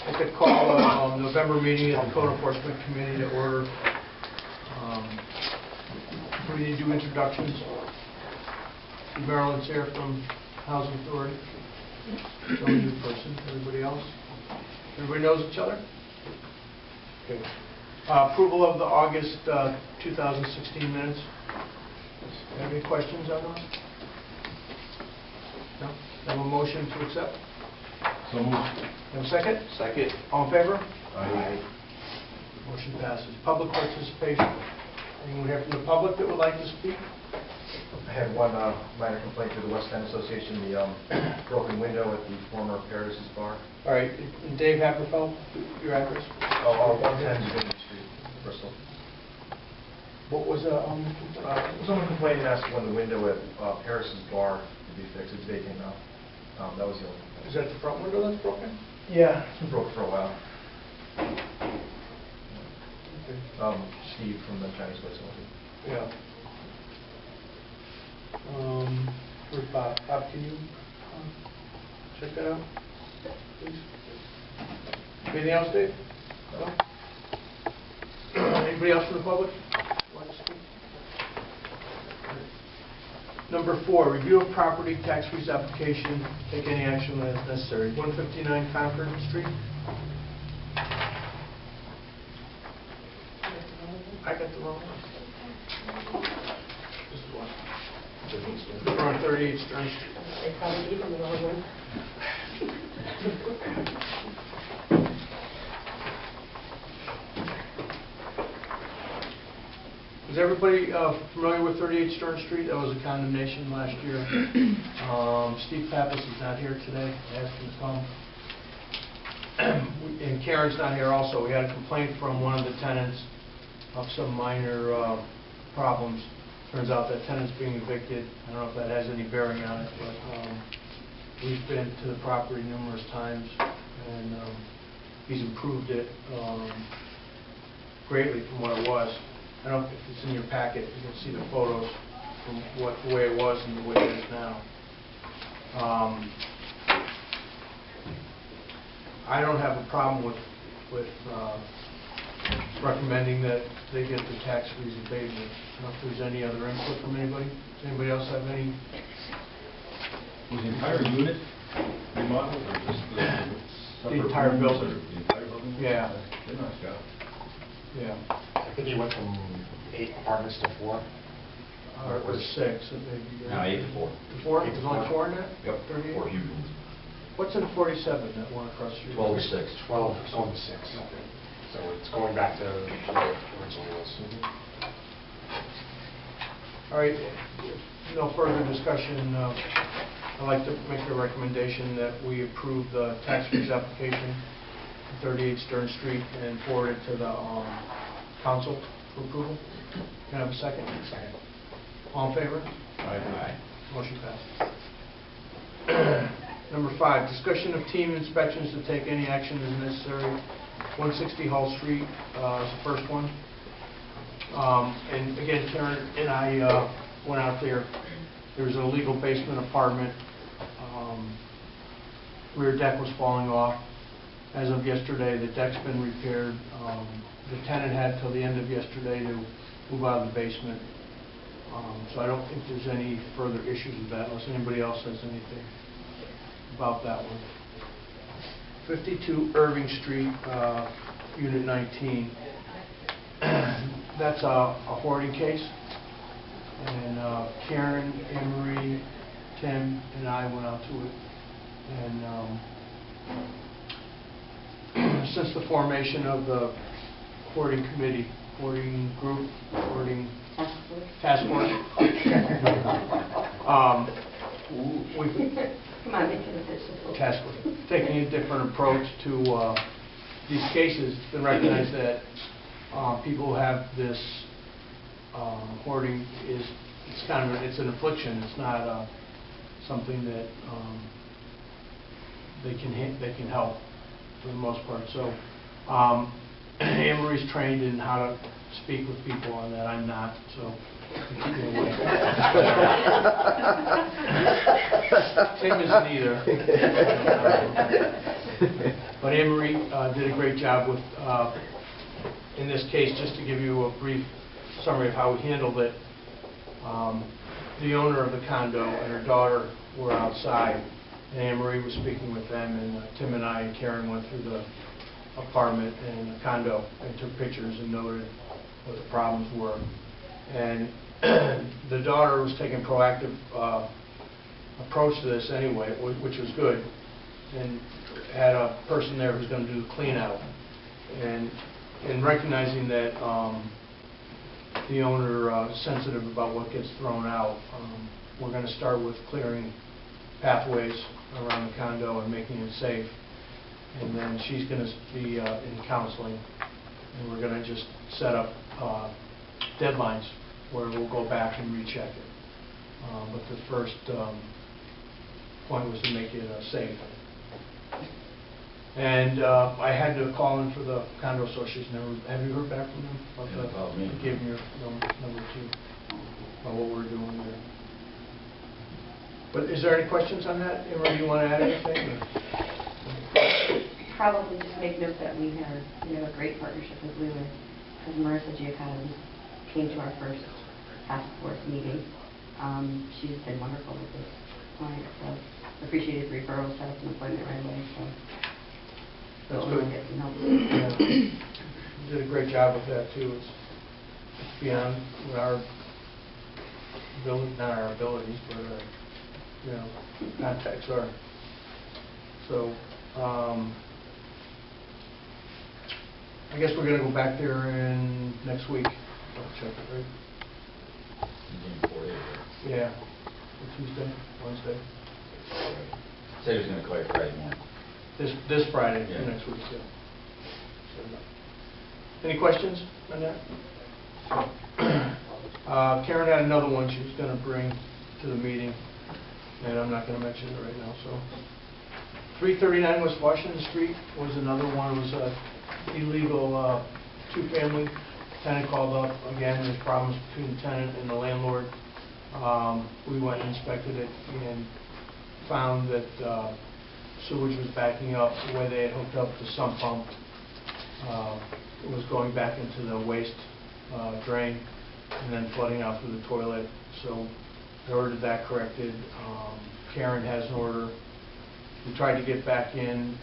I could call November meeting of the Code Enforcement Committee to order. We need to do introductions. Marilyn's here from Housing Authority. No new person. Everybody else? Everybody knows each other? Okay. Approval of the August 2016 minutes. Have any questions on those? No? Have a motion to accept? So moved. Have a second? Second. All in favor? Aye. Motion passes. Public participation. Anyone here from the public that would like to speak? I had one minor complaint to the West End Association, the broken window at the former Paris' bar. All right. And Dave Haverfeld, your address? 110 Division Street, Bristol. What was Someone complained and asked when the window at Paris' bar to be fixed. It's vacant now. That was the only complaint. Is that the front window that's broken? Yeah, it's been broke for a while. Okay. Steve from the Chinese place. Yeah. Where's Bob? Bob, can you check that out, please? Anything else, Dave? No? Anybody else from the public want to speak? Number 4, review of property tax freeze application. Take any action as necessary. 159 Concord Street. I got the wrong one. This is one. We're on 38 Stern Street. They probably gave them the wrong one. Is everybody familiar with 38 Stern Street? That was a condemnation last year. Steve Pappas is not here today. I asked him to come. And Karen's not here also. We had a complaint from one of the tenants of some minor problems. Turns out that tenant's being evicted. I don't know if that has any bearing on it, but we've been to the property numerous times, and he's improved it greatly from what it was. I don't know if it's in your packet. You can see the photos from the way it was and the way it is now. I don't have a problem with recommending that they get the tax freeze abatement. I don't know if there's any other input from anybody. Does anybody else have any? Was the entire unit remodeled or just the entire rooms building. or the entire building? Yeah. They're nice job. Yeah. I think he went from 8 apartments to 4. Or 6, maybe. No, 8 to 4. To 4? There's only 4 in that? Yep. 38? 4 huge rooms. What's in 47, that one across the street? 12 to 6. 12, it's going to 6. Okay. So it's going back to where it originally was. All right, no further discussion. I'd like to make a recommendation that we approve the tax freeze application for 38 Stern Street and forward it to the council for approval. Can I have a second? Second. All in favor? Aye. Motion passes. Number 5, discussion of team inspections to take any action as necessary. 160 Hall Street is the first one. And again, Karen and I went out there. There's an illegal basement apartment. Rear deck was falling off. As of yesterday, the deck's been repaired. The tenant had till the end of yesterday to move out of the basement. So I don't think there's any further issues with that unless anybody else has anything about that one. 52 Irving Street, Unit 19. That's a hoarding case. And Karen, Anne-Marie, Tim, and I went out to it. And since the formation of the hoarding committee, hoarding group, hoarding task force, we've Come on, make it official. task force taking a different approach to these cases. It's been recognized that people who have this hoarding it's an affliction. It's not something that they can help for the most part. So Anne-Marie's trained in how to speak with people on that. I'm not. So Tim isn't either. But Anne Marie did a great job with, in this case, just to give you a brief summary of how we handled it. The owner of the condo and her daughter were outside, and Anne Marie was speaking with them, and Tim and I and Karen went through the apartment and the condo and took pictures and noted what the problems were. And the daughter was taking proactive approach to this anyway, which was good, and had a person there who's going to do the clean out. And recognizing that the owner is sensitive about what gets thrown out, we're going to start with clearing pathways around the condo and making it safe. And then she's going to be in counseling, and we're going to just set up deadlines where we'll go back and recheck it. But the first point was to make it safe. And I had to call in for the condo association. Have you heard back from them? Yeah, called me. Gave them your number two about what we're doing there. But is there any questions on that? Emery, do you want to add anything? Or? Probably just make note that we have a great partnership with Lewis, because Marissa Giacomo came to our first task force meeting. She's been wonderful with this client, so appreciated the referral, set up an appointment right away. So That's we'll good. get some help. Yeah. You did a great job with that too. It's beyond what our ability, not our abilities, but our, contacts are. So I guess we're going to go back there in next week. I'll check it, right? Yeah. Tuesday, Wednesday. Said he was going to call you Friday morning. This Friday, Yeah. next week, yeah. So, any questions on that? Karen had another one she was going to bring to the meeting, and I'm not going to mention it right now. So, 339 West Washington Street was another one. It was a illegal two-family. Tenant called up again. There's problems between the tenant and the landlord. We went and inspected it and found that sewage was backing up. The way they had hooked up the sump pump was going back into the waste drain and then flooding out through the toilet. So I ordered that corrected. Karen has an order. We tried to get back in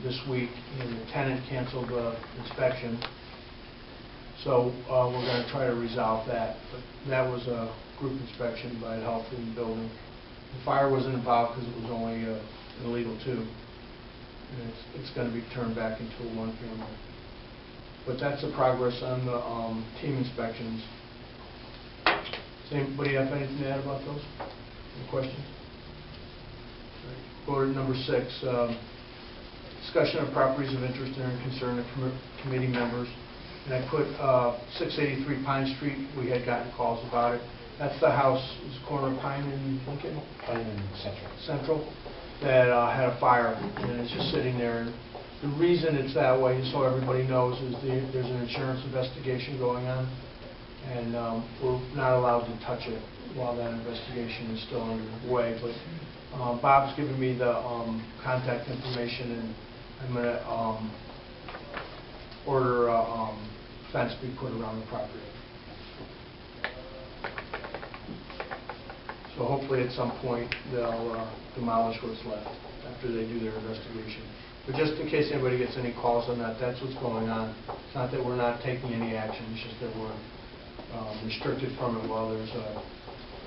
this week, and the tenant canceled the inspection. So we're going to try to resolve that. But that was a group inspection by the health in the building. The fire wasn't involved because it was only an illegal two. And it's going to be turned back into a one-family. But that's the progress on the team inspections. Does anybody have anything to add about those? Any questions? Go to number 6. Discussion of properties of interest and concern of committee members. And I put 683 Pine Street. We had gotten calls about it. That's the house, it's corner of Pine and Lincoln? Pine and Central. Central, that had a fire, and it's just sitting there. The reason it's that way, just so everybody knows, is there's an insurance investigation going on, and we're not allowed to touch it while that investigation is still underway. But Bob's given me the contact information, and I'm going to order a fence be put around the property. So hopefully at some point they'll demolish what's left after they do their investigation. But just in case anybody gets any calls on that, that's what's going on. It's not that we're not taking any action, it's just that we're restricted from it while there's an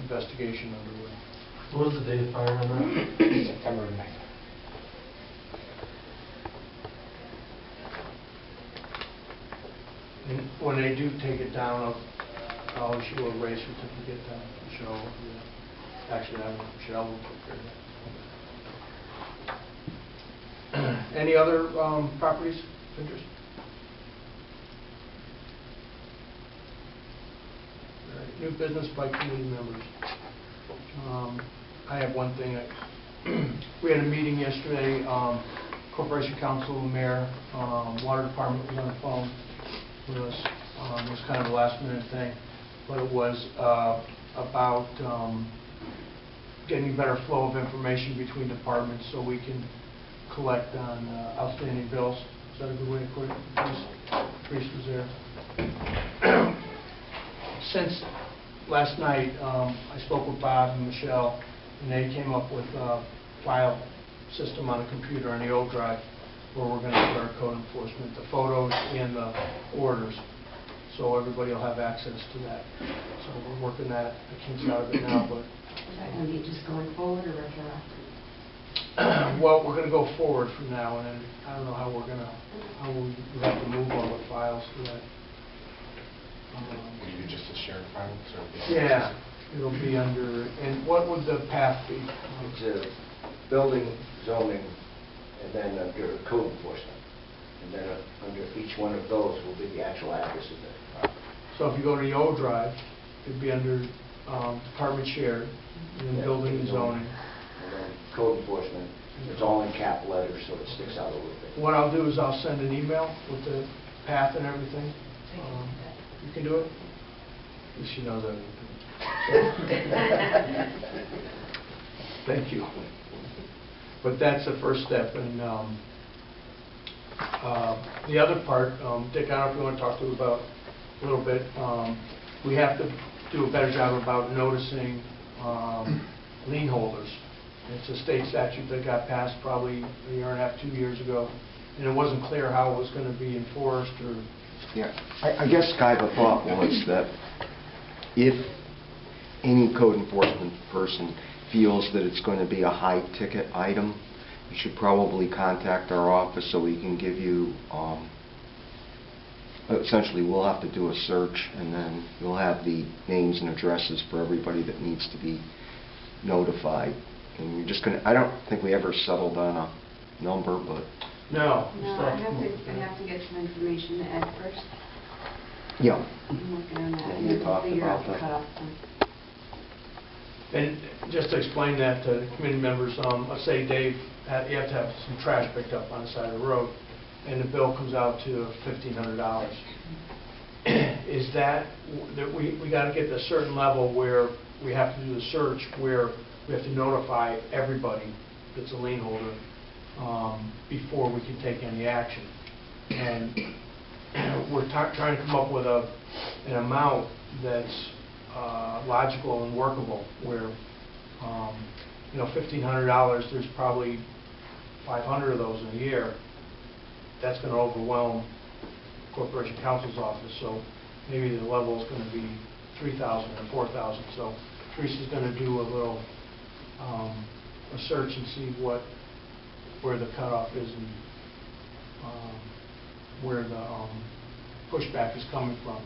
investigation underway. What was the date of fire on that? September 9th. And when they do take it down, I'll issue a raise certificate to Michelle. Actually, I don't know, Michelle will take care of that. Any other properties of interest? All right, new business by committee members. I have one thing. We had a meeting yesterday. Corporation Council, Mayor, Water Department was on the phone with us. It was kind of a last minute thing, but it was about getting better flow of information between departments so we can collect on outstanding bills. Is that a good way to put it? Teresa was there. Since last night, I spoke with Bob and Michelle, and they came up with a file system on a computer on the old drive where we're going to put our code enforcement, the photos and the orders, so everybody will have access to that. So we're working that, the kinks out of it now, but... Is that going to be just going forward or retroactive? Well, we're going to go forward from now, and then I don't know how we're going to, how we have to move all the files to that. Would you do just a shared file? So it'd be- Yeah, it'll be under, and what would the path be? It's a building, zoning, and then under code enforcement. And then under each one of those will be the actual address of the property. So if you go to the old drive, it'd be under department shared, and then Yeah, building and zoning. And then code enforcement, it's all in cap letters, so it sticks out a little bit. What I'll do is I'll send an email with the path and everything. You can do it? At least she knows everything. Thank you. But that's the first step, and the other part, Dick, I don't know if you want to talk to about a little bit. We have to do a better job about noticing lien holders. It's a state statute that got passed probably a year and a half, 2 years ago, and it wasn't clear how it was going to be enforced or... Yeah, I guess, Guy, the thought was that if any code enforcement person feels that it's going to be a high-ticket item, you should probably contact our office so we can give you, essentially, we'll have to do a search, and then you'll have the names and addresses for everybody that needs to be notified. And you're just going to, I don't think we ever settled on a number, but... No. No, I have to get some information to Ed first. Yeah. I'm working on that. Yeah, you talked Figure out about the that. cutoff time. And just to explain that to the committee members, let's say Dave, you have to have some trash picked up on the side of the road, and the bill comes out to $1,500. Is that we got to get to a certain level where we have to do the search, where we have to notify everybody that's a lien holder before we can take any action. And we're trying to come up with an amount that's logical and workable, where $1,500, there's probably 500 of those in a year. That's going to overwhelm Corporation Counsel's office, so maybe the level is going to be 3,000 or 4,000. So Teresa's going to do a little a search and see where the cutoff is and where the pushback is coming from.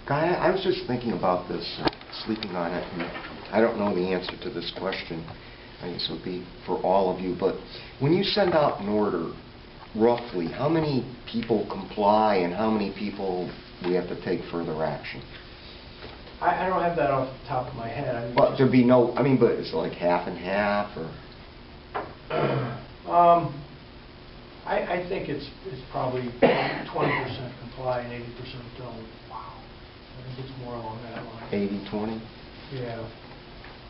Guy, I was just thinking about this, sleeping on it, and I don't know the answer to this question. I guess it would be for all of you, but when you send out an order, roughly, how many people comply and how many people we have to take further action? I don't have that off the top of my head. I mean, But there'd be no, I mean, but it's like half and half, or? I think it's probably 20% comply and 80% don't. Wow. I think it's more along that line. 80-20? Yeah.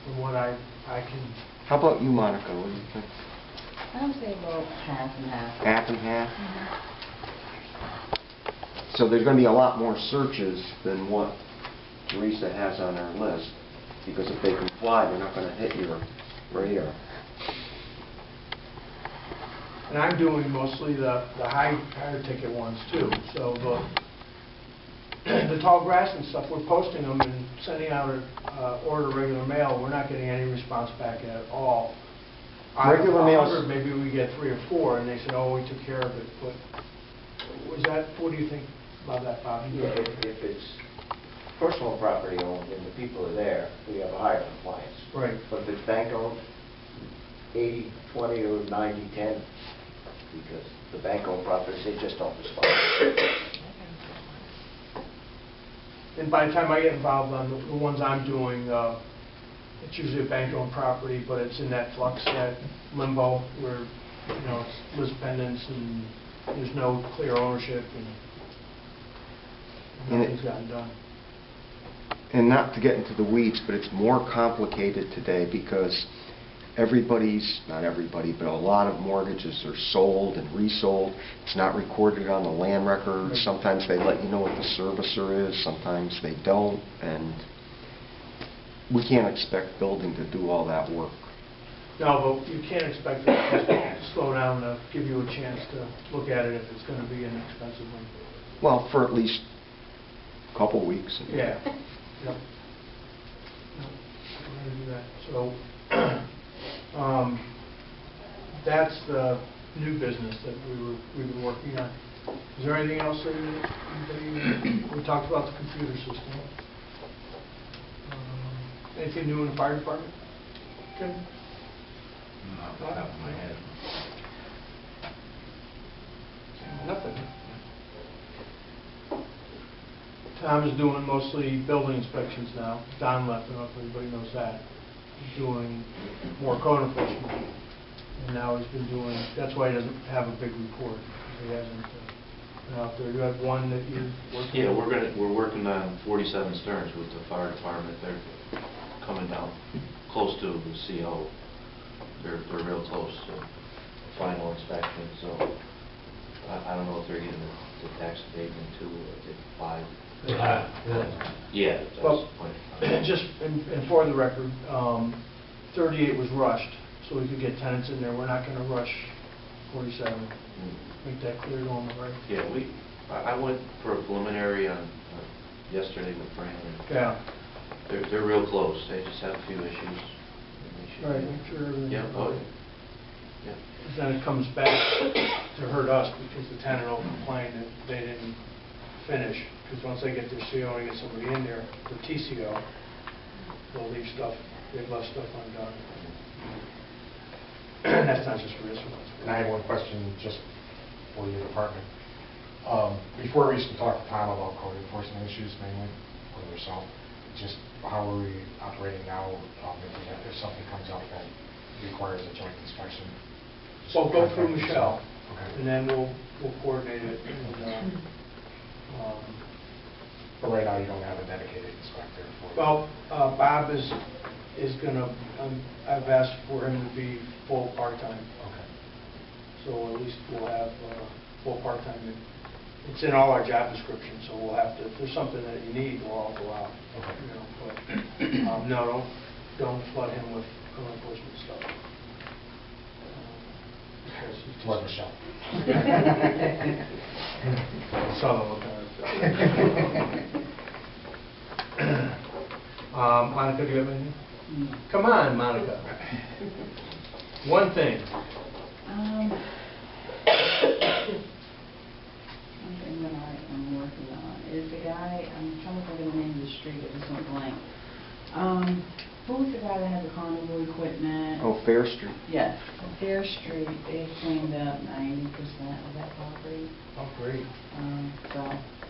From what I can... How about you, Monica? What do you think? I would say about half and half. Half and half? So there's going to be a lot more searches than what Teresa has on her list, because if they comply, they're not going to hit your radar. And I'm doing mostly the higher ticket ones too. So the tall grass and stuff, we're posting them and sending out an order regular mail. We're not getting any response back at all. Regular mail, maybe we get 3 or 4, and they say, "Oh, we took care of it." But was that? What do you think about that, Bob? Yeah, if it's personal property owned and the people are there, we have a higher compliance. Right. But if it's bank owned, 80-20 or 90-10, because the bank owned properties, they just don't respond. And by the time I get involved on the ones I'm doing, it's usually a bank-owned property, but it's in that flux, that limbo, where it's lis pendens and there's no clear ownership and nothing's gotten done. and not to get into the weeds, but it's more complicated today because not everybody, but a lot of mortgages are sold and resold. It's not recorded on the land record. Sometimes they let you know what the servicer is, sometimes they don't, and we can't expect building to do all that work. No, but you can't expect it to slow down to give you a chance to look at it if it's going to be an expensive one. Well, for at least a couple weeks. Yeah. Yep. No, we're going to do that. So that's the new business that we've been working on. Is there anything else that we talked about the computer system? Anything new in the fire department? Good. Off the top of my head. Nothing. Tom is doing mostly building inspections now. Don left, I don't know if everybody knows that. He's doing more code enforcement. And now he's been doing, that's why he doesn't have a big report. He hasn't been out there. You have one that you're working on? Yeah, we're working on 47 Stearns with the fire department. They're coming down close to the CO. They're real close to final inspection, so I don't know if they're getting the tax abatement too, or if it's 5. Yeah, that's Well, the point. just and for the record, 38 was rushed, so we could get tenants in there. We're not going to rush 47. Make that clear going, right? Yeah, I went for a preliminary on yesterday with Brandon. Yeah. They're real close. They just have a few issues. And they should- Right, make sure everything. Yeah, oh, yeah. Then it comes back to hurt us because the tenant will complain that they didn't finish. Because once they get their CO and get somebody in there, the TCO, they'll leave stuff, they've left stuff undone. That's not just for this one. And I have one question just for your department. Before we used to talk to Tom about code enforcement issues mainly, or yourself, just how are we operating now if something comes up that requires a joint inspection? So go through Michelle, Okay. and then we'll coordinate it. And, But right now you don't have a dedicated inspector for it? well, Bob is going to, I've asked for him to be full part-time. Okay. So at least we'll have full part-time. It's in all our job descriptions, so we'll have to, if there's something that you need, we'll all go out. Okay. You know, but, no, don't flood him with code enforcement stuff. Because he's just- Flood Michelle. Saw the look on his face. Monica, do you have anything? Come on, Monica. One thing. One thing that I am working on is the guy, I'm trying to think of the name of the street, it just went blank. Who's the guy that has the carnival equipment? Oh, Fair Street. Yes, Fair Street, they cleaned up 90% of that property. Oh, great. So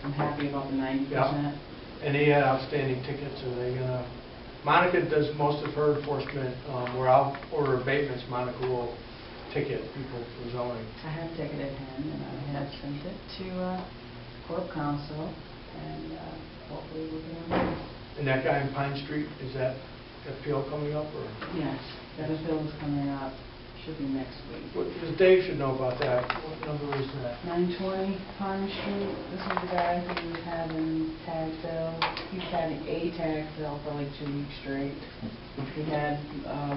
I'm happy about the 90%. Yeah. And he had outstanding tickets. Are they gonna? Monica does most of her enforcement. Where I'll order abatements, Monica will ticket people for zoning. I have ticketed him and I have sent it to Corp Council and hopefully we can remove it. And that guy in Pine Street, is that appeal coming up or? Yes, that appeal is coming up, should be next week. Dave should know about that. What number is that? 920 Pine Street, this is the guy who was having tag sales. He's having a tag sale for like 2 weeks straight. He had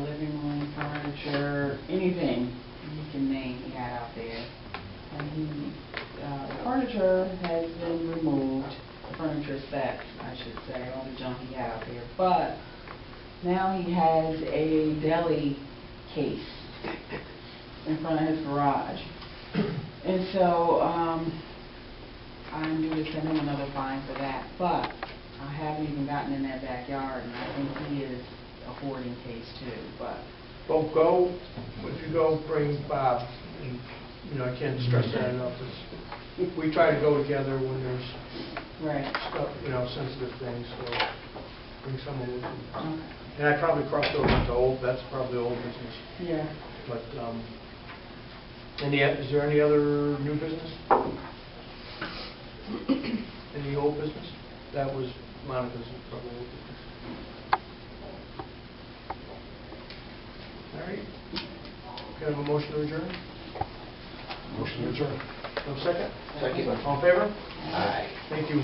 living room furniture, anything you can name he had out there. And the furniture has been removed, the furniture set, I should say, all the junk he had out there. But now he has a deli case in front of his garage. And so I'm due to send him another fine for that. But I haven't even gotten in that backyard, and I think he is a hoarding case too. But Well, if you go, bring Bob. And, you know, I can't stress that enough. We try to go together when there's right. stuff, you know, sensitive things. So bring someone with you. Okay. And I probably crossed over into that's probably old business. Yeah. But, is there any other new business? Any old business? That was Monica's probably old business. All right. Can I have a motion to adjourn? Motion to adjourn. No second? Second. All in favor? Aye. Thank you.